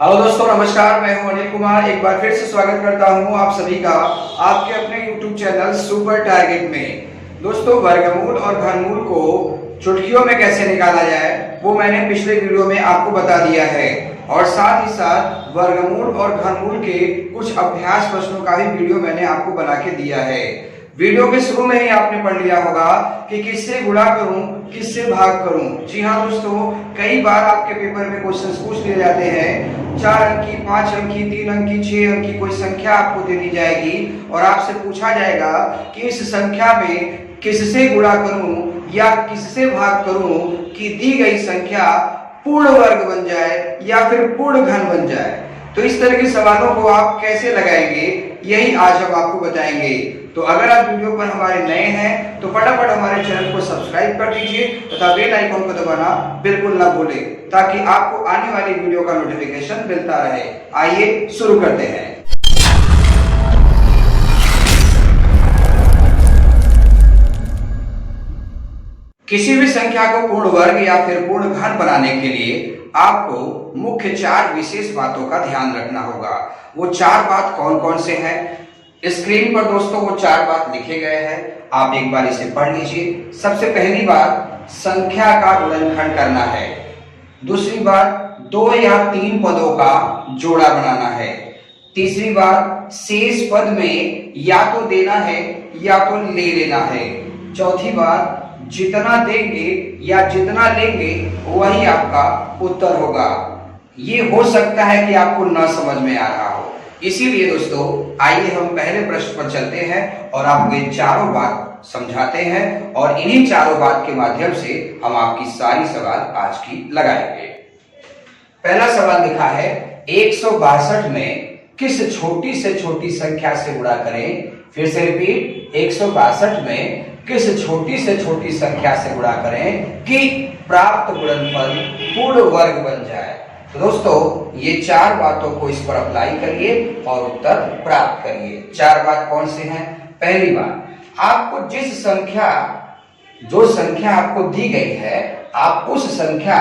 Hello दोस्तों, नमस्कार। मैं हूं अनिल कुमार। एक बार फिर से स्वागत करता हूं आप सभी का आपके अपने YouTube चैनल सुपर टारगेट में। दोस्तों, वर्गमूल और घनमूल को चुटकियों में कैसे निकाला जाए वो मैंने पिछले वीडियो में आपको बता दिया है, और साथ ही साथ वर्गमूल और घनमूल के कुछ अभ्यास प्रश्नों का भी वीडियो मैंने आपको बना के दिया है। वीडियो के शुरू में ही आपने पढ़ लिया होगा कि किससे गुणा करूं, किससे भाग करूं। जी हाँ दोस्तों, कई बार आपके पेपर में क्वेश्चंस पूछ लिए जाते हैं। 4 अंक की, 5 अंक की, 3 अंक की, 6 अंक की कोई संख्या आपको दे दी जाएगी और आपसे पूछा जाएगा कि इस संख्या में किससे गुणा करूं या किससे भाग करूं कि दी गई संख्या पूर्ण वर्ग बन जाए या फिर पूर्ण घन बन जाए। तो इस तरह के सवालों को आप कैसे लगाएंगे, यही आज हम आपको बताएंगे। तो अगर आप वीडियो पर हमारे नए हैं तो फटाफट हमारे चैनल को सब्सक्राइब कर दीजिए तथा बेल आइकन को दबाना बिल्कुल ना भूलें, ताकि आपको आने वाली वीडियो का नोटिफिकेशन मिलता रहे। आइए शुरू करते हैं। किसी भी संख्या को पूर्ण वर्ग या फिर पूर्ण घन बनाने के लिए आपको मुख्य 4 विशेष बातों का ध्यान रखना होगा। वो 4 बात कौन कौन से हैं? स्क्रीन पर दोस्तों वो 4 बात लिखे गए हैं, आप एक बार इसे पढ़ लीजिए। सबसे पहली बात, संख्या का गुणनखंड करना है। दूसरी बात, 2 या 3 पदों का जोड़ा बनाना है। तीसरी बात, शेष पद में या तो देना है या तो ले लेना है। चौथी बात, जितना देंगे या जितना लेंगे वही आपका उत्तर होगा। ये हो सकता है कि आपको न समझ में आ रहा हो, इसीलिए दोस्तों आइए हम पहले प्रश्न पर चलते हैं और आपको ये चारों बात समझाते हैं, और इन्हीं चारों बात के माध्यम से हम आपकी सारी सवाल आज की लगाएंगे। पहला सवाल लिखा है, 162 में किस छोटी से छोटी संख्या से गुणा करें। फिर से रिपीट, 162 में किस छोटी से छोटी संख्या से गुणा करें कि प्राप्त गुणनफल पूर्ण वर्ग बन जाए। तो दोस्तों ये 4 बातों को इस पर अप्लाई करिए और उत्तर प्राप्त करिए। 4 बात कौन सी हैं? पहली बात, आपको जो संख्या आपको दी गई है, आप उस संख्या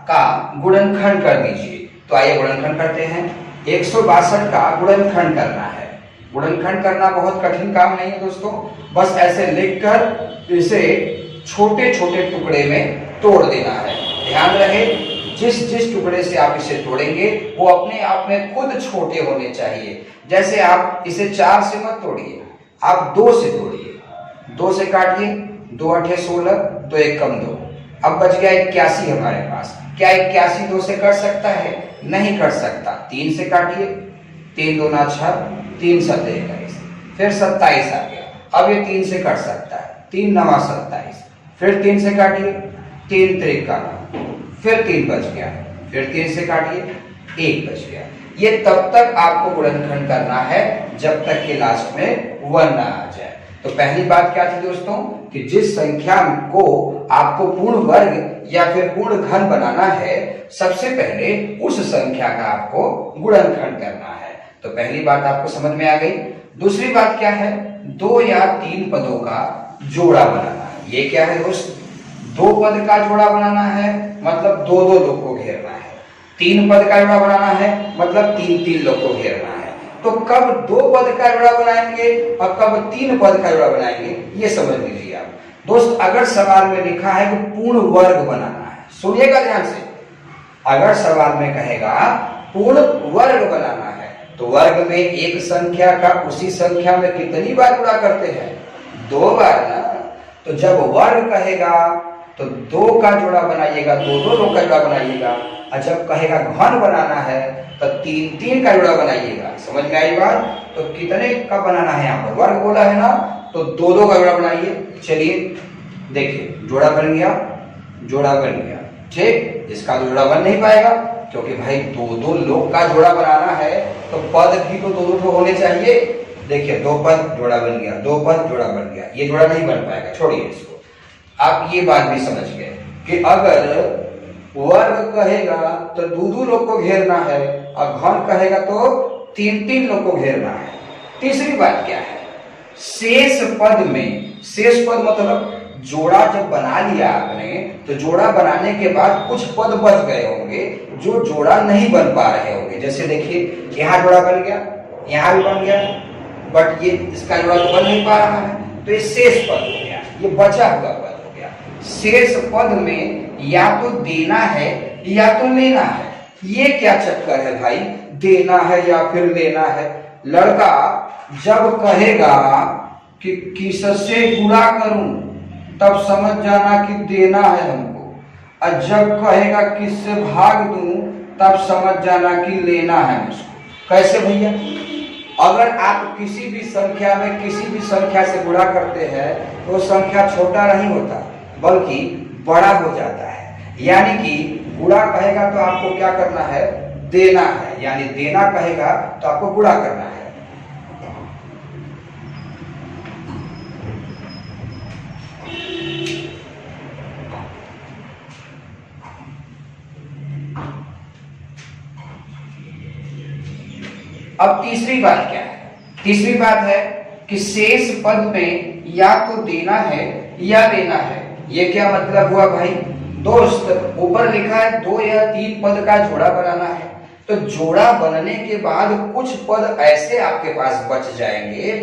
का गुणनखंड कर दीजिए। तो आइए गुणनखंड करते हैं। 162 का गुणनखंड करना है। गुणनखंड करना बहुत कठिन काम नहीं है दोस्तों, बस ऐसे लिखकर इसे छोटे छोटे टुकड़े में तोड़ देना है। ध्यान रहे, जिस टुकड़े से आप इसे तोड़ेंगे वो अपने आप में खुद छोटे होने चाहिए। जैसे आप इसे 4 से मत तोड़िए, आप 2 से तोड़िए। 2 से काटिए, 2 8 16, तो 1 कम 2। अब बच गया 81 हमारे पास। क्या 81 2 से कट सकता है? नहीं कट सकता। 3 से काटिए, 3 2 9 6, 3 7 21, फिर 27 आ गया। अब ये 3 से कट सकता है, 3 9 27, फिर 3 से काटिए, 3 3 का, फिर 3 बच गया, फिर 3 से काटिए, 1 बच गया। ये तब तक आपको गुणनखंड करना है जब तक कि लास्ट में 1 ना आ जाए। तो पहली बात क्या थी दोस्तों कि जिस संख्या को आपको पूर्ण वर्ग या फिर पूर्ण घन बनाना है, सबसे पहले उस संख्या का आपको गुणनखंड करना है। तो पहली बात आपको समझ में आ गई। दूसरी बात क्या है? 2 या 3 पदों का जोड़ा बनाना है। ये क्या है दोस्त? 2 पद का जोड़ा बनाना है, मतलब 2 लोग को घेरना है। 3 पद का जोड़ा बनाना है, मतलब 3 लोग को घेरना है। तो कब 2 पद का जोड़ा बनाएंगे और कब 3 पद का जोड़ा बनाएंगे, ये समझ लीजिए आप दोस्त। अगर सवाल में लिखा है कि पूर्ण वर्ग बनाना है, सुनिएगा ध्यान से। अगर सवाल में कहेगा पूर्ण वर्ग बनाना है, तो वर्ग में एक संख्या का उसी संख्या में कितनी बार गुणा करते हैं? 2 बार ना। तो जब वर्ग कहेगा तो 2 का जोड़ा बनाइएगा, 2 लोग का जोड़ा बनाइएगा। और जब कहेगा घन बनाना है तो 3 का जोड़ा बनाइएगा। समझ में आई बात? तो कितने का बनाना है? यहाँ पर वर्ग बोला है ना, तो 2 का जोड़ा बनाइए। चलिए देखिए, जोड़ा बन गया, जोड़ा बन गया। ठीक, इसका तो जोड़ा बन नहीं पाएगा क्योंकि भाई 2 लोग का जोड़ा बनाना है तो पद भी तो 2 होने चाहिए। देखिए 2 पद जोड़ा बन गया, 2 पद जोड़ा बन गया, ये जोड़ा नहीं बन पाएगा, छोड़िए इसको। आप ये बात भी समझ गए कि अगर वर्ग कहेगा तो 2 लोग को घेरना है और घन कहेगा तो 3 लोग को घेरना है। तीसरी बात क्या है? शेष पद में, शेष पद मतलब जोड़ा जब बना लिया आपने तो जोड़ा बनाने के बाद कुछ पद बच गए होंगे जो जोड़ा नहीं बन पा रहे होंगे। जैसे देखिए यहाँ जोड़ा बन गया, यहाँ भी बन गया, बट ये इसका जोड़ा तो बन नहीं पा रहा है, तो ये शेष पद हो गया, ये बचा हुआ पद हो गया। शेष पद में या तो देना है या तो लेना है। ये क्या चक्कर है भाई, देना है या फिर लेना है? लड़का जब कहेगा कि किससे गुणा करूं तब समझ जाना कि देना है हमको, और जब कहेगा किससे भाग दूं तब समझ जाना कि लेना है मुझको। कैसे भैया? अगर आप किसी भी संख्या में किसी भी संख्या से गुणा करते हैं तो संख्या छोटा नहीं होता बल्कि बड़ा हो जाता है। यानी कि गुणा कहेगा तो आपको क्या करना है, देना है, यानी देना कहेगा तो आपको गुणा करना है। अब तीसरी बात क्या है? तीसरी बात है कि शेष पद में या तो देना है या लेना है। ये क्या मतलब हुआ भाई? दोस्त, ऊपर लिखा है 2 या 3 पद का जोड़ा बनाना है, तो जोड़ा बनने के बाद कुछ पद ऐसे आपके पास बच जाएंगे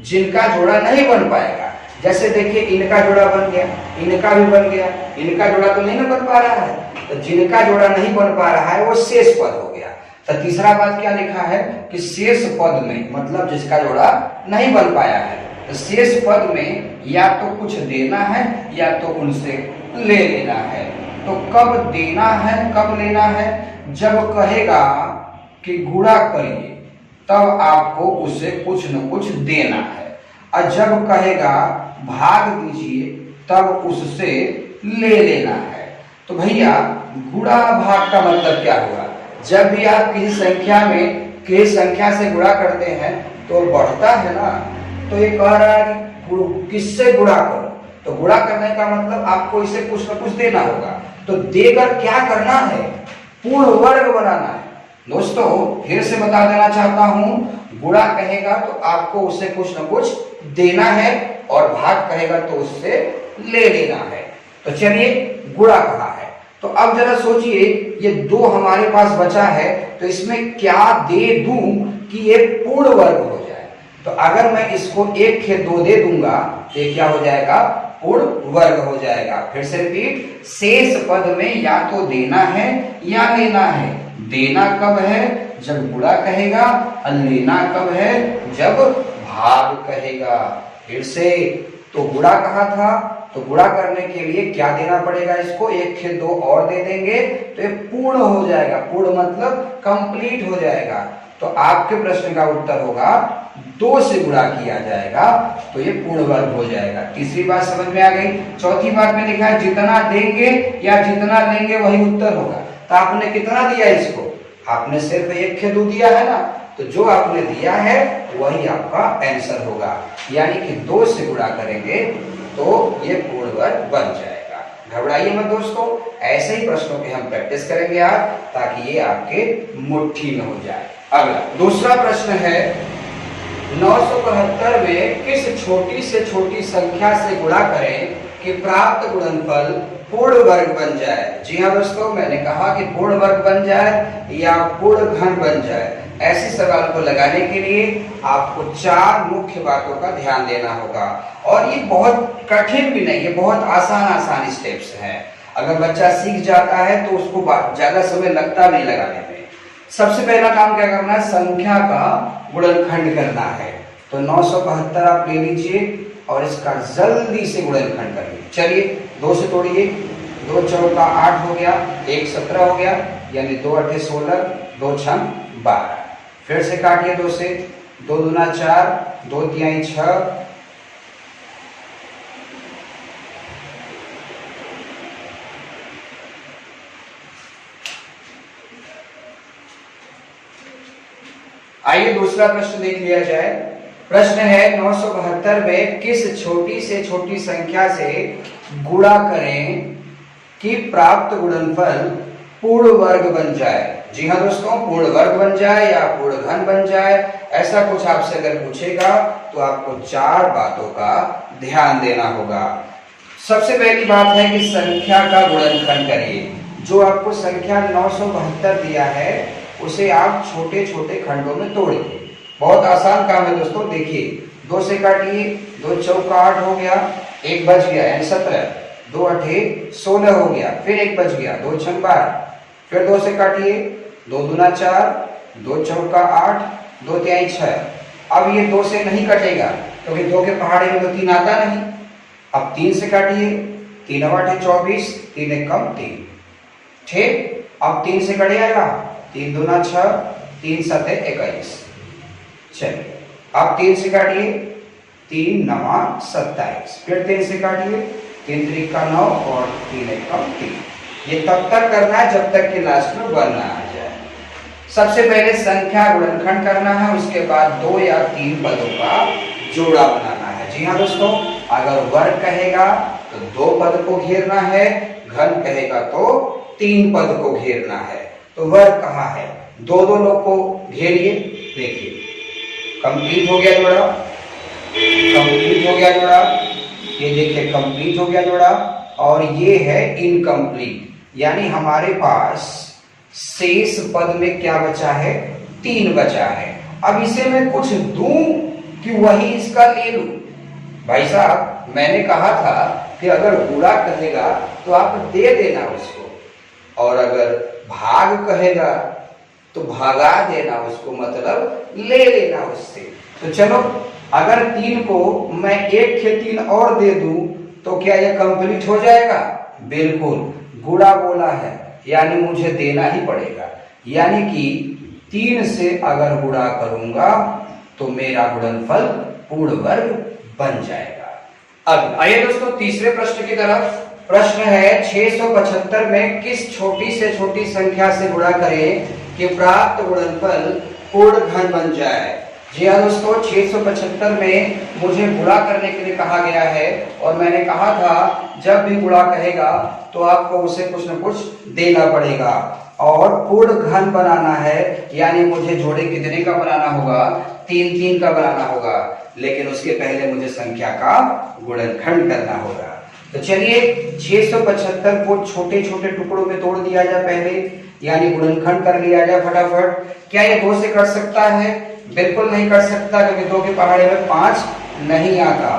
जिनका जोड़ा नहीं बन पाएगा। जैसे देखिए इनका जोड़ा बन गया, इनका भी बन गया, इनका जोड़ा तो नहीं बन पा रहा है, तो जिनका जोड़ा नहीं बन पा रहा है वो शेष पद हो गया। तो तीसरा बात क्या लिखा है कि शेष पद में, मतलब जिसका जोड़ा नहीं बन पाया है, तो शेष पद में या तो कुछ देना है या तो उनसे ले लेना है। तो कब देना है कब लेना है? जब कहेगा कि गुणा करिए तब आपको उसे कुछ न कुछ देना है, और जब कहेगा भाग दीजिए तब उससे ले लेना है। तो भैया गुणा भाग का मतलब क्या हुआ? जब भी आप किसी संख्या में किसी संख्या से गुणा करते हैं तो बढ़ता है ना, तो ये कह रहा है कि किससे गुणा करो, तो गुणा करने का मतलब आपको इसे कुछ न कुछ देना होगा। तो देकर क्या करना है? पूर्ण वर्ग बनाना है। दोस्तों फिर से बता देना चाहता हूं, गुणा कहेगा तो आपको उससे कुछ न कुछ देना है और भाग कहेगा तो उससे ले लेना है। तो चलिए गुणा कहा है, तो अब जरा सोचिए ये 2 हमारे पास बचा है, तो इसमें क्या दे दूं कि ये पूर्ण वर्ग हो जाए? तो अगर मैं इसको 1 के 2 दे दूंगा तो ये क्या हो जाएगा? पूर्ण वर्ग हो जाएगा। फिर से रिपीट, शेष पद में या तो देना है या लेना है। देना कब है? जब गुणा कहेगा, और लेना कब है? जब भाग कहेगा। फिर से, तो गुणा कहा था, तो गुणा करने के लिए क्या देना पड़ेगा? इसको 1 के 2 और दे देंगे तो ये पूर्ण हो जाएगा। पूर्ण मतलब कंप्लीट हो जाएगा। तो आपके प्रश्न का उत्तर होगा 2 से गुणा किया जाएगा तो ये पूर्ण वर्ग हो जाएगा। तीसरी बात समझ में आ गई। चौथी बात में लिखा है जितना देंगे या जितना लेंगे वही उत्तर होगा। तो आपने कितना दिया इसको? आपने सिर्फ 1 के 2 दिया है ना, तो जो आपने दिया है वही आपका आंसर होगा। यानी कि 2 से गुणा करेंगे तो ये पूर्ण वर्ग बन जाएगा। घबराइए मत दोस्तों, ऐसे ही प्रश्नों की हम प्रैक्टिस करेंगे आज, ताकि ये आपके मुट्ठी में हो जाए। अगला दूसरा प्रश्न है, 972 में किस छोटी से छोटी संख्या से गुणा करें कि प्राप्त गुणनफल पूर्ण वर्ग बन जाए? जी हाँ दोस्तों, मैंने कहा कि पूर्ण वर्ग बन जाए या पूर्ण घन बन जाए। ऐसे सवाल को लगाने के लिए आपको 4 मुख्य बातों का ध्यान देना होगा, और ये बहुत कठिन भी नहीं है, बहुत आसान स्टेप्स हैं। अगर बच्चा सीख जाता है तो उसको ज्यादा समय लगता नहीं लगाने में। सबसे पहला काम क्या करना है? संख्या का गुणनखंड करना है। तो 972 आप ले लीजिए और इसका जल्दी से गुणनखंड करिए। चलिए 2 से तोड़िए, 2 चौका 8 हो गया, 1 17 हो गया, यानी 2 8 16, 2 6 12। फिर से काटिए 2 से, 2 दूना 4, 2 तिहाई 6, आइए दूसरा प्रश्न देख लिया जाए। प्रश्न है 972 में किस छोटी से छोटी संख्या से गुणा करें कि प्राप्त गुणनफल पूर्ण वर्ग बन जाए? जी हाँ दोस्तों, पूर्ण वर्ग बन जाए या पूर्ण घन बन जाए, ऐसा कुछ आपसे अगर पूछेगा तो आपको 4 बातों का ध्यान देना होगा। सबसे पहली बात है कि संख्या का गुणनखंड करिए। जो आपको संख्या 972 दिया है उसे आप छोटे छोटे खंडों में तोड़िए। बहुत आसान काम है दोस्तों। देखिए 2 से काटिए, 2 चौका 8 हो गया, 1 बच गया यानी 17, 2 अठे 16 हो गया, फिर 1 बच गया, 2 छंग 12, फिर 2 से काटिए, 2 दूना 4, 2 चौका 8, 2 तिहाई 6। अब ये 2 से नहीं कटेगा क्योंकि 2 के पहाड़े में तो 3 आता नहीं। अब 3 से काटिए, 3 अठे 24, 3 एक कम 3, ठीक। अब 3 से कट जाएगा, 3 दूना 6, 3 सते 21। चलिए अब 3 से काटिए, 3 नवा 27, फिर 3 से काटिए, 3 त्रिका 9 और 3 एक कम 3। ये तब तक करना है जब तक कि लास्ट में 1 ना आ जाए। सबसे पहले संख्या गुणनखंड करना है, उसके बाद 2 या 3 पदों का जोड़ा बनाना है। जी हाँ दोस्तों, अगर वर्ग कहेगा तो 2 पद को घेरना है, घन कहेगा तो 3 पद को घेरना है। तो वर्ग कहाँ है? 2 लोग को घेरिए। देखिए कंप्लीट हो गया जोड़ा, कंप्लीट हो गया जोड़ा, ये देखिए कंप्लीट हो गया जोड़ा, और ये है इनकम्प्लीट, यानी हमारे पास शेष पद में क्या बचा है? 3 बचा है। अब इसे मैं कुछ दूं कि वही इसका ले लूं? भाई साहब मैंने कहा था कि अगर गुणा कहेगा तो आप दे देना उसको, और अगर भाग कहेगा तो भागा देना उसको, मतलब ले लेना उससे। तो चलो अगर 3 को मैं 1 के 3 और दे दूं तो क्या यह कंप्लीट हो जाएगा? बिल्कुल, गुणा बोला है यानी मुझे देना ही पड़ेगा, यानी कि 3 से अगर गुणा करूंगा तो मेरा गुणनफल पूर्ण वर्ग बन जाएगा। अब आइए दोस्तों तीसरे प्रश्न की तरफ। प्रश्न है 675 में किस छोटी से छोटी संख्या से गुणा करें कि प्राप्त गुणनफल पूर्ण घन बन जाए। जी हाँ दोस्तों, 675 में मुझे गुणा करने के लिए कहा गया है, और मैंने कहा था जब भी गुणा कहेगा तो आपको उसे कुछ न कुछ देना पड़ेगा, और पूर्ण घन बनाना है, यानी मुझे जोड़े कितने का बनाना होगा? 3 का बनाना होगा, लेकिन उसके पहले मुझे संख्या का गुणनखंड करना होगा। तो चलिए 675 को छोटे छोटे टुकड़ों में तोड़ दिया जाए पहले, यानी गुणनखंड कर लिया जाए फटाफट। क्या ये 2 से कट सकता है? बिल्कुल नहीं कट सकता, क्योंकि 2 के पहाड़े में 5 नहीं आता।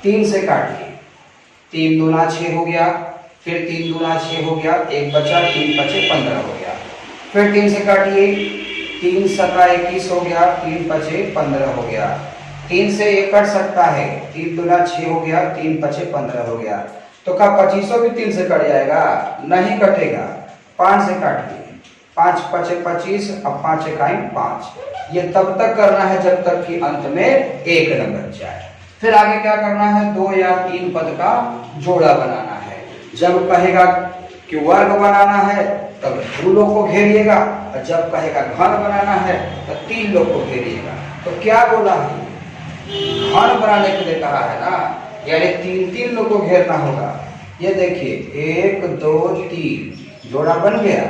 3 से काटिए, 3 दूना 6 हो गया, फिर 3 दूना 6 हो गया, 1 बचा, 3 बचे 15 हो गया, फिर 3 से काटिए, 3 सता 21 हो गया, 3 बचे 15 हो गया। 3 से 1 कट सकता है, 3 दूना 6 हो गया, 3 बचे 15 हो गया। तो क्या 25 भी 3 से कट जाएगा? नहीं कटेगा। 5 से काटिए, 5 बचे 25, अब 5 इकाई 5। ये तब तक करना है जब तक कि अंत में 1 न बच जाए। फिर आगे क्या करना है? 2 या 3 पद का जोड़ा बनाना है। जब कहेगा कि वर्ग बनाना है तब 2 लोग को घेरिएगा, और जब कहेगा घन बनाना है तो 3 लोग को घेरिएगा। तो क्या बोला है? घन बनाने के लिए कहा है ना, यानी 3 लोग को घेरना होगा। ये देखिए 1 2 3 जोड़ा बन गया।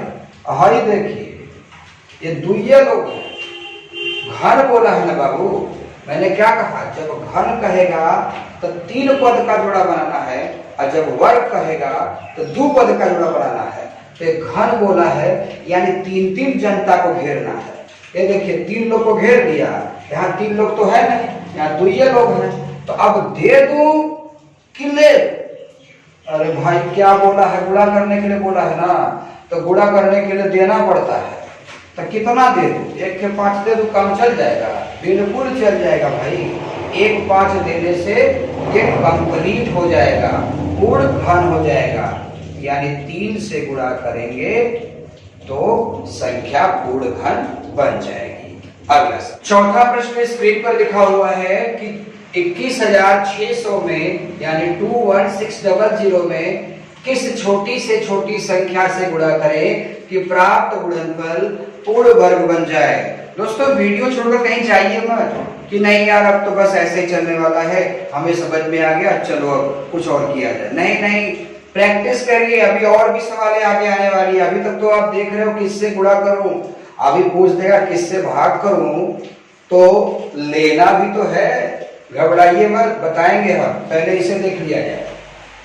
हाई देखिए ये 2 लोग हैं। घन बोला है ना बाबू, मैंने क्या कहा? जब घन कहेगा तो 3 पद का जोड़ा बनाना है, और जब वर्ग कहेगा तो 2 पद का जोड़ा बनाना है। तो घन बोला है यानी 3 जनता को घेरना है। ये देखिए 3 लोग को घेर दिया, यहाँ 3 लोग तो है नहीं, यहाँ 2 लोग हैं। तो अब दे दूं कि ले? अरे भाई क्या बोला है? गुणा करने के लिए बोला है ना, तो गुणा करने के लिए देना पड़ता है। तो कितना दे दूं? 1 के 5 दे दूं, काम चल जाएगा? बिल्कुल चल जाएगा भाई। 1 5 देने से ये कंप्लीट हो जाएगा, पूर्ण घन हो जाएगा, यानी 3 से गुणा करेंगे तो संख्या पूर्ण घन बन जाएगी। अगला चौथा प्रश्न स्क्रीन पर लिखा हुआ है कि 21,600 में यानी 21600 में किस छोटी से छोटी संख्या से गुणा करें कि प्राप्त गुणनफल पूर्ण वर्ग बन जाए। दोस्तों वीडियो छोड़कर कहीं जाइए मत कि नहीं यार अब तो बस ऐसे ही चलने वाला है, हमें समझ में आ गया, चलो अब कुछ और किया जाए। नहीं नहीं, प्रैक्टिस करिए, अभी और भी सवालें आगे आने वाली है। अभी तक तो आप देख रहे हो किससे गुणा करूं, अभी पूछ देगा किससे भाग करूं, तो लेना भी तो है। घबराइए मत, बताएंगे हम, पहले इसे देख लिया जाए।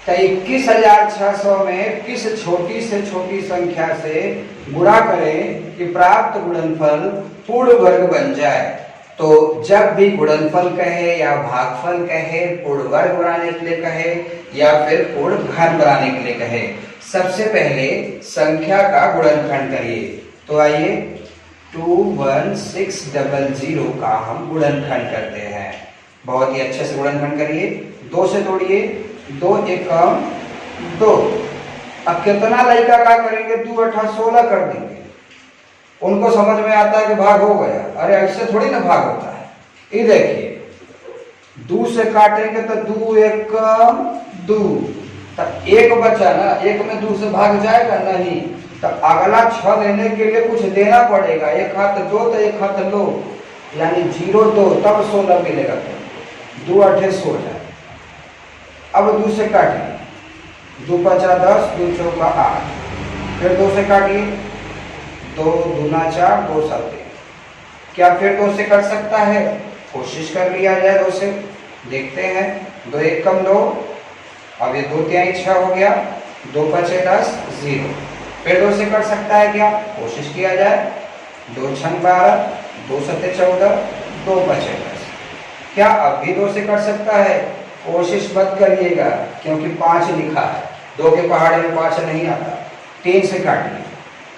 तो 21,600 में किस छोटी से छोटी संख्या से गुणा करें कि प्राप्त गुणनफल पूर्ण वर्ग बन जाए। तो जब भी गुणनफल कहे या भागफल कहे, पूर्ण वर्ग बनाने के लिए कहे या फिर पूर्ण घन बनाने के लिए कहे, सबसे पहले संख्या का गुणनखंड करिए। तो आइए 21600 का हम गुणनखंड करते हैं। बहुत ही अच्छे से गुणनखंड करिए। 2 से तोड़िए, 2 एकम 2। अब कितना लड़का का करेंगे, 2 8 16 कर देंगे। उनको समझ में आता है कि भाग हो गया। अरे ऐसे थोड़ी ना भाग होता है। ये देखिए 2 से काटेंगे तो 2 एकम 2, तब 1 बचा ना, 1 में 2 से भाग जाएगा नहीं। तब अगला 6 लेने के लिए कुछ देना पड़ेगा। एक हाथ दो तो एक हाथ लो, यानी 0 2, तब 16 मिलेगा। 2 8 16। अब 2 से काटिए, 2 5 10, 2 4 8। फिर 2 से काटिए, 2 दूना 4, 2 7। क्या फिर 2 से कट सकता है? कोशिश कर लिया जाए 2 से, देखते हैं। 2 एकम 2, अब ये 2 3 6 हो गया। 2 5 10, 0। फिर 2 से कट सकता है क्या? कोशिश किया जाए। 2 6 12, 2 7 14, 2 5 10। क्या अब भी 2 से कट सकता है? कोशिश मत करिएगा, क्योंकि 5 लिखा है। 2 के पहाड़े में 5 नहीं आता। 3 से काटिए,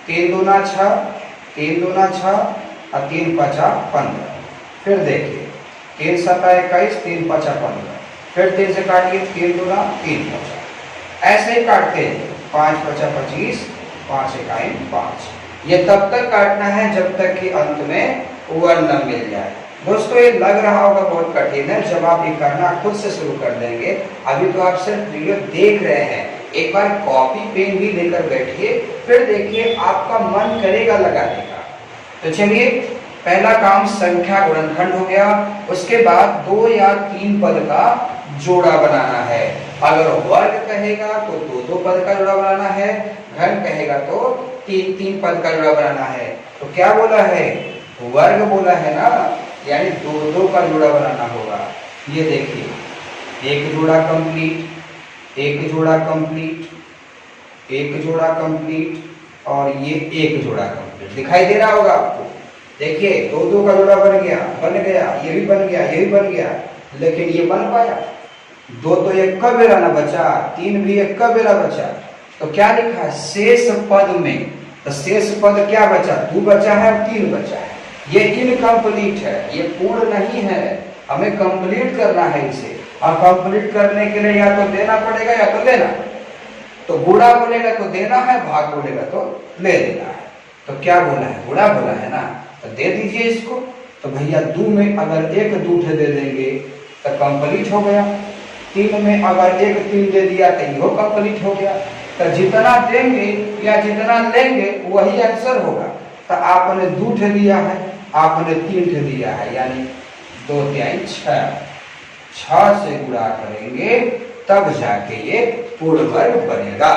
3 दूना 6, 3 दूना 6 और 3 5 15। फिर देखिए 3 7 21, 3 5 15। फिर 3 से काटिए, 3 दूना 3 5। ऐसे ही काटते हैं। 5 5 25, 5 1 5। ये तब तक काटना है जब तक कि अंत में 1 न मिल जाए। दोस्तों ये लग रहा होगा बहुत कठिन है, जब आप ये करना खुद से शुरू कर देंगे। अभी तो आप सिर्फ वीडियो देख रहे हैं, एक बार कॉपी पेन भी लेकर बैठिए, फिर देखिए आपका मन करेगा लगाने का। तो चलिए, पहला काम संख्या गुणनखंड हो गया। उसके बाद 2 या 3 पद का जोड़ा बनाना है। अगर वर्ग कहेगा तो 2 पद का जोड़ा बनाना है, घन कहेगा तो 3 पद का जोड़ा बनाना है। तो क्या बोला है? वर्ग बोला है ना, यानी 2 का जोड़ा बनाना होगा। ये देखिए, एक जोड़ा कंप्लीट, एक जोड़ा कंप्लीट, एक जोड़ा कंप्लीट और ये एक जोड़ा कंप्लीट। दिखाई दे रहा होगा आपको? देखिए 2 का जोड़ा बन गया, ये भी बन गया, ये भी बन गया, लेकिन ये बन पाया? 2 तो एक का बेरा ना बचा, 3 भी एक का बेरा बचा। तो क्या लिखा है शेष पद में? तो शेष पद क्या बचा? 2 बचा है और 3 बचा है। ये इनकम्प्लीट है, ये पूर्ण नहीं है। हमें कंप्लीट करना है इसे, और कंप्लीट करने के लिए या तो देना पड़ेगा या तो लेना। तो गुणा बोलेगा तो देना है, भाग बोलेगा तो ले लेना है। तो क्या बोला है? गुणा बोला है ना, तो दे दीजिए इसको। तो भैया 2 में अगर 1 2 दे देंगे तो कंप्लीट हो गया। 3 में अगर 1 3 दे दिया तो वो कंप्लीट हो गया। तो जितना देंगे या जितना लेंगे वही आंसर होगा। तो आपने 2 दिया है, आपने 3 दिया है, यानी 2 3 6। 6 से गुणा करेंगे तब जाके ये पूर्ण वर्ग बनेगा।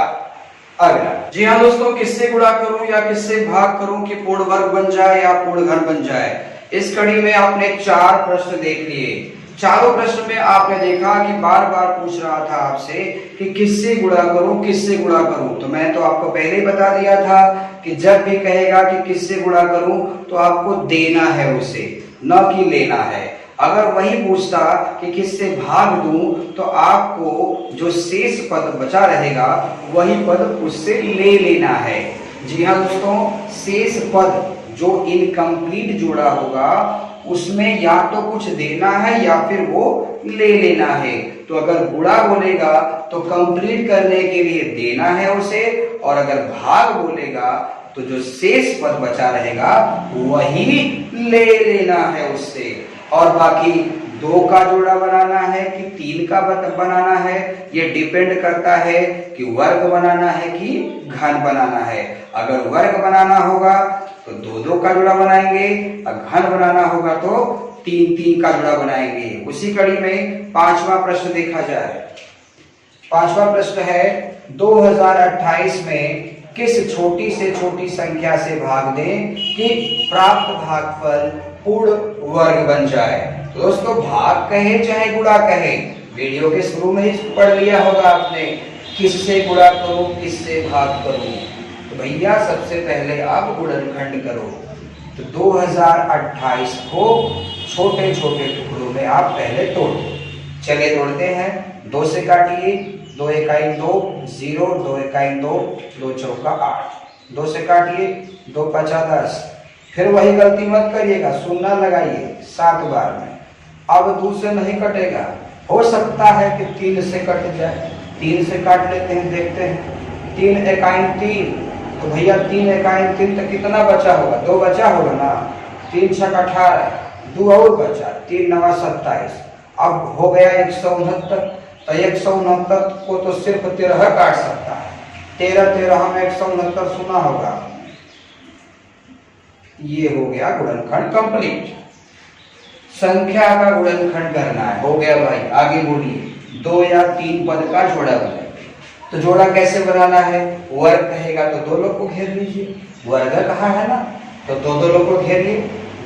अगला, जी हाँ दोस्तों, किससे गुणा करूं या किससे भाग करूं कि पूर्ण वर्ग बन जाए या पूर्ण घन बन जाए? इस कड़ी में आपने 4 प्रश्न देख लिए। चारों प्रश्न में आपने देखा कि बार बार पूछ रहा था आपसे कि किससे गुणा करूं, किससे गुणा करूं। तो मैं तो आपको पहले ही बता दिया था कि जब भी कहेगा कि किससे गुणा करूं तो आपको देना है उसे, न कि लेना है। अगर वही पूछता कि किससे भाग दूं तो आपको जो शेष पद बचा रहेगा वही पद उससे ले लेना है। जी हाँ दोस्तों, शेष पद जो इनकम्प्लीट जोड़ा होगा उसमें या तो कुछ देना है या फिर वो ले लेना है। तो अगर गुणा बोलेगा तो कंप्लीट करने के लिए देना है उसे, और अगर भाग बोलेगा तो जो शेष पद बचा रहेगा वही ले लेना है उससे। और बाकी 2 का जोड़ा बनाना है कि 3 का बनाना है, ये डिपेंड करता है कि वर्ग बनाना है कि घन बनाना है। अगर वर्ग बनाना होगा तो 2 का जोड़ा बनाएंगे, और घन बनाना होगा तो 3 का जोड़ा बनाएंगे। उसी कड़ी में 5वां प्रश्न देखा जाए। 5वां प्रश्न है 2028 में किस छोटी से छोटी संख्या से भाग दें कि प्राप्त भागफल पूर्ण वर्ग बन जाए। तो दोस्तों भाग कहे चाहे गुणा कहे, वीडियो के शुरू में ही पढ़ लिया होगा आपने, किससे गुणा करूं, किससे भाग करूं। तो भैया सबसे पहले आप गुणनखंड करो। तो 2028 को छोटे छोटे टुकड़ों में आप पहले तोड़ो। चलिए तोड़ते हैं। 2 से काटिए, 2 एकाई 2, 0, 2 एकाई 2, 2 चौका 8। 2 से काटिए, 2 पचा 10। फिर वही गलती मत करिएगा, शून्य लगाइए 7 बार में। अब 2 से नहीं कटेगा, हो सकता है कि 3 से कट जाए। 3 से काट लेते हैं, देखते हैं। 3 एकाई 3, तो भैया 3 एकाई 3 तो कितना बचा होगा? 2 बचा होगा ना। 3 छक 18, 2 और बचा, 3 9 27। अब हो गया 169। तो 169 को तो सिर्फ 13 काट सकता है। 13 13 में 169 सुना होगा। ये हो गया गुणनखंड कंप्लीट। संख्या का गुणनखंड करना है, हो गया भाई। आगे बोलिए। 2 या 3 पद का जोड़ा बनाए। तो जोड़ा कैसे बनाना है? वर्ग कहेगा तो 2 लोग को घेर लीजिए। वर्ग कहा है ना, तो 2 लोग को घेरिए।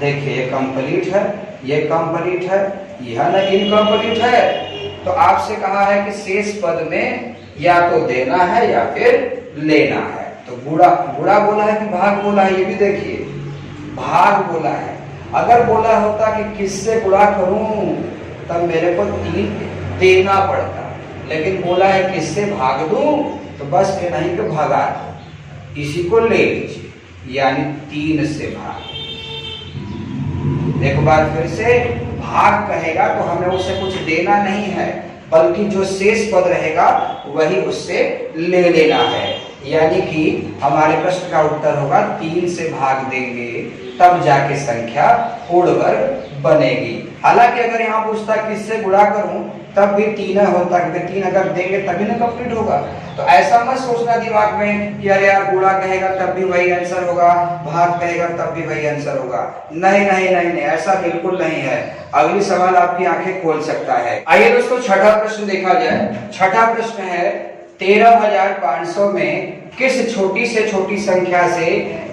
देखिए ये कंप्लीट है, ये कंप्लीट है, यह ना इनकम्प्लीट है। तो आपसे कहा है कि शेष पद में या तो देना है या फिर लेना है। तो गुणा गुणा बोला है कि भाग बोला है? ये भी देखिए, भाग बोला है। अगर बोला होता कि किससे गुणा करूं, तब मेरे को 3 देना पड़ता, लेकिन बोला है किससे भाग दूं, तो बस इतना ही को भागा दो। इसी को ले लीजिए, यानी 3 से भाग। एक बार फिर से, भाग कहेगा तो हमें उसे कुछ देना नहीं है, बल्कि जो शेष पद रहेगा वही उससे ले लेना है। यानी कि हमारे प्रश्न का उत्तर होगा 3 से भाग देंगे तब जाके संख्या पूर्ण वर्ग बनेगी। हालांकि अगर यहाँ पूछता किससे गुणा करूं, तब भी 3 होता, क्योंकि 3 अगर देंगे तभी ना कंप्लीट होगा। तो ऐसा मत सोचना दिमाग में कि अरे यार गुणा कहेगा तब भी वही आंसर होगा, भाग कहेगा तब भी वही आंसर होगा। नहीं नहीं नहीं नहीं, ऐसा बिल्कुल नहीं है। अगली सवाल आपकी आंखें खोल सकता है। आइए दोस्तों, छठा प्रश्न देखा जाए। छठा प्रश्न है 13,500 में किस छोटी से छोटी संख्या से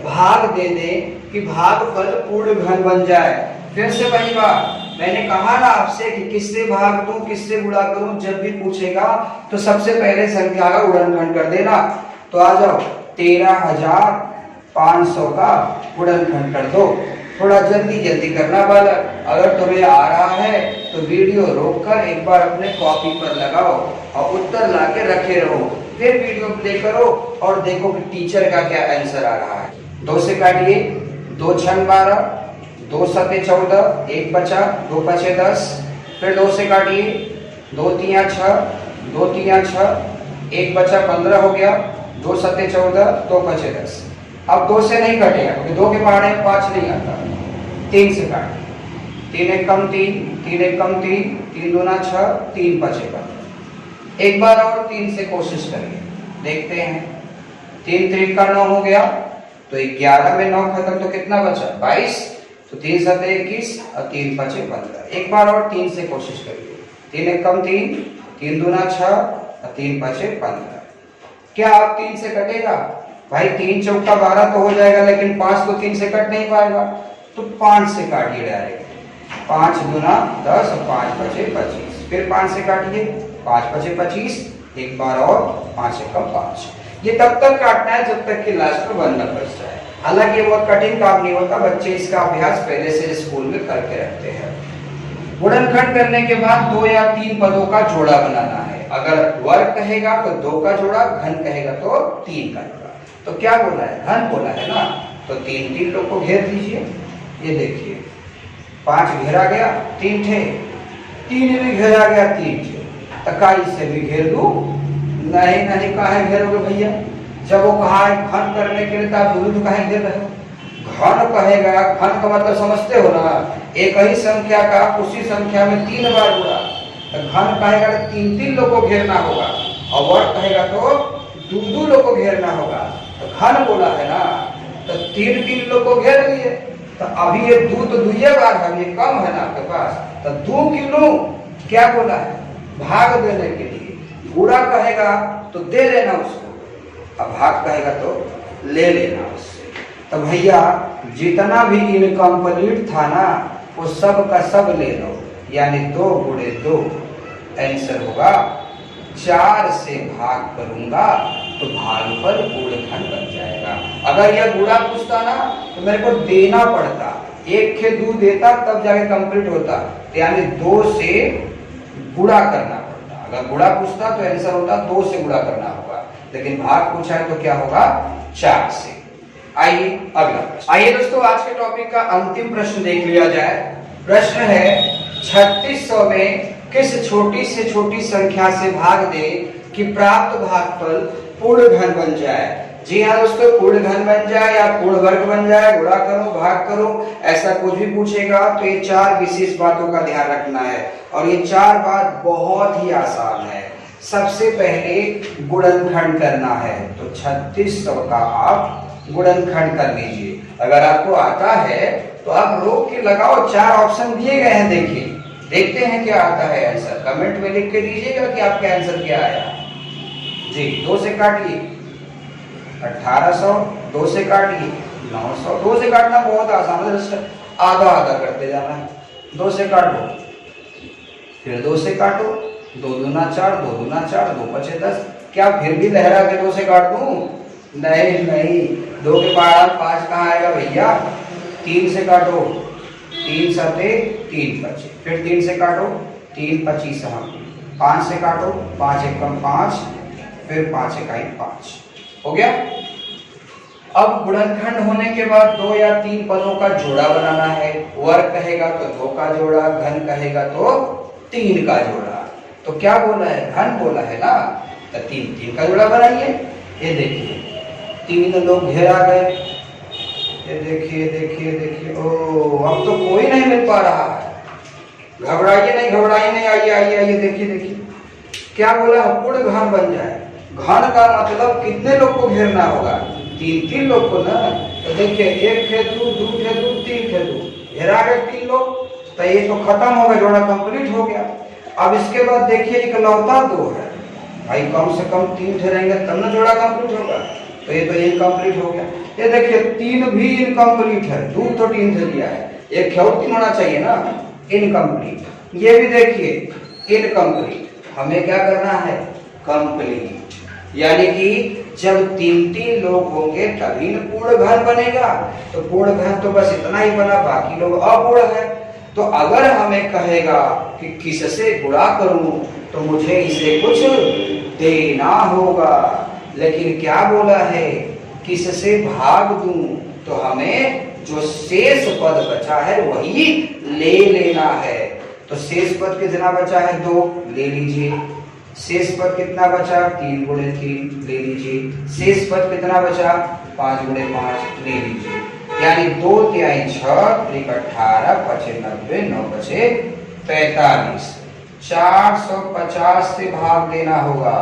भाग दे दे कि भागफल पूर्ण घन बन जाए। फिर से वही बात, मैंने कहा ना आपसे कि किससे भाग दूं, किससे गुणा करूं, जब भी पूछेगा तो सबसे पहले संख्या का गुणनखंड कर देना। तो आ जाओ, 13,500 का गुणनखंड कर दो। थोड़ा जल्दी जल्दी करना बालक। अगर तुम्हें आ रहा है तो वीडियो रोककर एक बार अपने कॉपी पर लगाओ और उत्तर लाके रखे रहो। फिर वीडियो प्ले करो और देखो कि टीचर का क्या आंसर आ रहा है। 2 से काटिए, 2 छंग 12, 2 सते 14, 1 बचा, 2 पचे 10। फिर 2 से काटिए, 2 तिया 6, 2 तिया 6, 1 बचा 15 हो गया, 2 सते 14, 2 पचे 10। अब 2 से नहीं कटेगा क्योंकि 2 के पहाड़े 5 नहीं आता। 3 से काटिए, 3 एक कम 3, 3 एक कम 3, 3 दूना 6, 3 पचे 15। एक बार और 3 से कोशिश करिए, देखते हैं। 3 3 का 9 हो गया, तो 11 में 9 खत्म, तो कितना बचा? 22। तो 3 सते 21 और 3 पचे 15। एक बार और 3 से कोशिश करिए। 3 एक कम 3, 3 दूना 6 और 3 पचे 15। क्या आप 3 से कटेगा? भाई 3 चौका 12 तो हो जाएगा, लेकिन 5 तो 3 से कट नहीं पाएगा। तो 5 से काटिए डायरेक्ट। 5 दूना 10 और 5 पचे 25। फिर 5 से काटिए, 5 पचे 25। एक बार और, 5 एकम 5। ये तब तक काटना है जब तक कि लास्ट में 1 न बच जाए। हालांकि ये बहुत कठिन काम नहीं होता, बच्चे इसका अभ्यास पहले से स्कूल में करके रखते हैं। गुणनखंड करने के बाद 2 या 3 पदों का जोड़ा बनाना है। अगर वर्ग कहेगा तो 2 का जोड़ा, घन कहेगा तो 3 का जोड़ा। तो क्या बोला है? घन बोला है ना, तो 3 लोग को घेर दीजिए। ये देखिए, 5 घेरा गया, 3 थे। 3 भी घेरा गया, 3 थे। तकाई से भी घेर दू? नहीं नहीं, काहे घेरोगे भैया? जब वो कहा है घन करने के लिए, तो आप दूर काहे घेर रहे हो? घन कहेगा, घन का मतलब समझते हो ना, एक ही संख्या का उसी संख्या में 3 बार गुणा। तो घन कहेगा तो 3 लोग को घेरना होगा, और वर्ग कहेगा तो 2 लोग को घेरना होगा। तो घन बोला है ना, तो 3 लोग को घेर लिए। तो अभी ये 2 तो 2 बार है, ये कम है ना आपके पास, तो 2 की लूं। क्या बोला है? भाग देने के लिए। गुणा कहेगा तो दे देना उसको, अब भाग कहेगा तो ले लेना उससे। तो भैया जितना भी इनकम्प्लीट था ना, वो सब का सब ले लो, यानी 2 गुणे 2। आंसर होगा 4 से भाग करूंगा तो भागफल गुणनखंड बन जाएगा। अगर यह गुणा पूछता ना तो मेरे को देना पड़ता, 1/2 देता तब जाके कंप्लीट होता, यानी 2 से गुणा करना पड़ता। अगर गुणा पूछता तो आंसर होता 2 से गुणा करना होगा, लेकिन भाग पूछा है तो क्या होगा 4 से। आइए अगला प्रश्न। आइए दोस्तों आज के टॉपिक का अंतिम प्रश्न देख लिया जाए। प्रश्न है 3600 में किस छोटी से छोटी संख्या से भाग दे कि प्राप्त भागफल पूर्ण घन बन जाए। जी हाँ दोस्तों, पूर्ण घन बन जाए या पूर्ण वर्ग बन जाए, गुणा करो भाग करो, ऐसा कुछ भी पूछेगा तो ये 4 विशेष बातों का ध्यान रखना है। और ये 4 बात बहुत ही आसान है। सबसे पहले गुणनखंड करना है, तो 3600 का आप गुणनखंड कर लीजिए। अगर आपको आता है तो आप रोक के लगाओ, 4 ऑप्शन दिए गए हैं, देखिए देखते हैं क्या आता है आंसर। कमेंट में लिख के दीजिएगा कि आपका आंसर क्या आया। जी 2 से काटिए 1800, 2 से काटिए 900। 2 से काटना बहुत आसान है, जस्ट आधा आधा करते जाना है। 2 से काटो, फिर 2 से काटो, 2 दूना 4, 2 दूना 4, 2 बचे 10। क्या फिर भी लहरा के 2 से काट दूं? नहीं, 2 के बाद 5 कहाँ आएगा भैया? 3 से काटो, 3 सते 3 बचे, फिर 3 से काटो, 3 25 हम, 5 से काटो, 5 एकम 5, फिर 5 इकाई 5, हो गया। अब गुणनखंड होने के बाद 2 या 3 पदों का जोड़ा बनाना है। वर्ग कहेगा तो 2 का जोड़ा, घन कहेगा तो 3 का जोड़ा। तो क्या बोला है? घन बोला है ना, तो 3 का जोड़ा बनाइए। ये देखिए 3 लोग घेरा गए, ये देखिए देखिए देखिए, ओ अब तो कोई नहीं मिल पा रहा है। घबराइए नहीं, आइए देखिए देखिए क्या बोला, पूर्ण घन बन जाए। घन का मतलब कितने लोग को घेरना होगा? 3 लोग को ना। तो देखिए 1 खेतु, 2 खेतु, 3 खेतु, घेरा गए 3 लोग, तो ये तो खत्म हो गया, जोड़ा कंप्लीट हो गया। अब इसके बाद देखिए इकलौता 2 है भाई, कम से कम 3 ठहरेंगे तब ना जोड़ा कंप्लीट होगा, तो ये तो इनकम्प्लीट हो गया। ये देखिए 3 भी इनकम्प्लीट है, 2 तो 3 से दिया है, 1 और 3 होना चाहिए ना, इनकम्प्लीट। ये भी देखिए इनकम्प्लीट, हमें क्या करना है? कंप्लीट। यानी कि जब 3 लोग होंगे तभी न पूर्ण घन बनेगा। तो पूर्ण घन तो बस इतना ही बना, बाकी लोग अपूर्ण है। तो अगर हमें कहेगा कि किससे गुणा करूं तो मुझे इसे कुछ देना होगा, लेकिन क्या बोला है? किससे भाग दूं, तो हमें जो शेष पद बचा है वही ले लेना है। तो शेष पद कितना बचा है? 2 ले लीजिए। शेष पद कितना बचा? 3 × 3 ले लीजिए। शेष पद कितना बचा? 5 × 5 ले लीजिए। यानी 2 × 6 = 18, 5 90, 9 बचे 45। 450 से भाग देना होगा।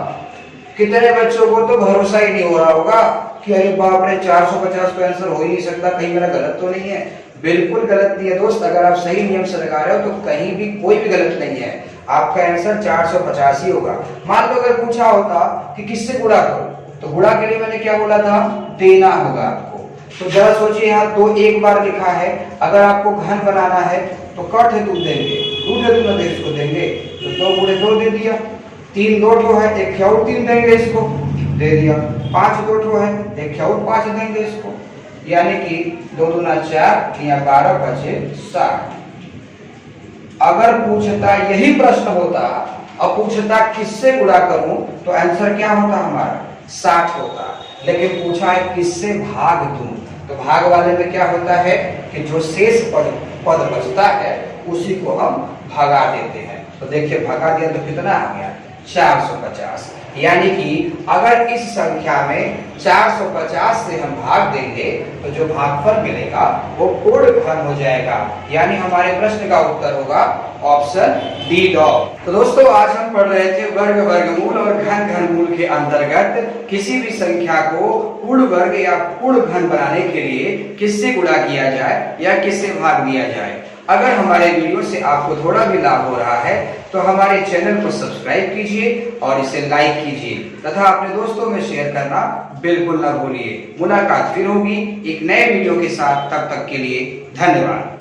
कितने बच्चों को तो भरोसा ही नहीं हो रहा होगा कि अरे बाप रे 450 का आंसर हो ही नहीं सकता, कहीं मेरा गलत तो नहीं है। बिल्कुल गलत नहीं है दोस्त, अगर आप सही नियम से लगा रहे हो तो कहीं भी कोई भी गलत नहीं है। आपका आंसर 450 ही होगा। मान लो अगर पूछा होता कि किससे गुणा करो, तो गुणा के लिए मैंने क्या बोला था? देना होगा आपको। तो जरा सोचिए, यहाँ 2 एक बार लिखा है, अगर आपको घन बनाना है तो कट हेतु देंगे, 2 हेतु न इसको देंगे, तो 2 × 2 दे दिया। 3 2 ठो है, 1 और 3 देंगे इसको, दे दिया। 5 2 ठो है, 1 और 5 देंगे इसको, यानी कि 2 दूना 4 या 12 बचे 60। अगर पूछता यही प्रश्न होता और पूछता किससे गुणा करूं तो आंसर क्या होता हमारा? 60 होता। लेकिन पूछा है किससे भाग दूं, तो भाग वाले में क्या होता है कि जो शेष पद बचता है उसी को हम भगा देते हैं। तो देखिए भगा दिया तो कितना आ गया? 450। यानी कि अगर इस संख्या में 450 से हम भाग देंगे तो जो भागफल मिलेगा वो पूर्ण घन हो जाएगा। यानी हमारे प्रश्न का उत्तर होगा ऑप्शन डी डॉग। तो दोस्तों आज हम पढ़ रहे थे वर्ग, वर्गमूल और घन, घनमूल के अंतर्गत किसी भी संख्या को पूर्ण वर्ग या पूर्ण घन बनाने के लिए किससे गुणा किया जाए या किससे भाग दिया जाए। अगर हमारे वीडियो से आपको थोड़ा भी लाभ हो रहा है तो हमारे चैनल को सब्सक्राइब कीजिए और इसे लाइक कीजिए तथा अपने दोस्तों में शेयर करना बिल्कुल ना भूलिए। मुलाकात फिर होगी एक नए वीडियो के साथ, तब तक के लिए धन्यवाद।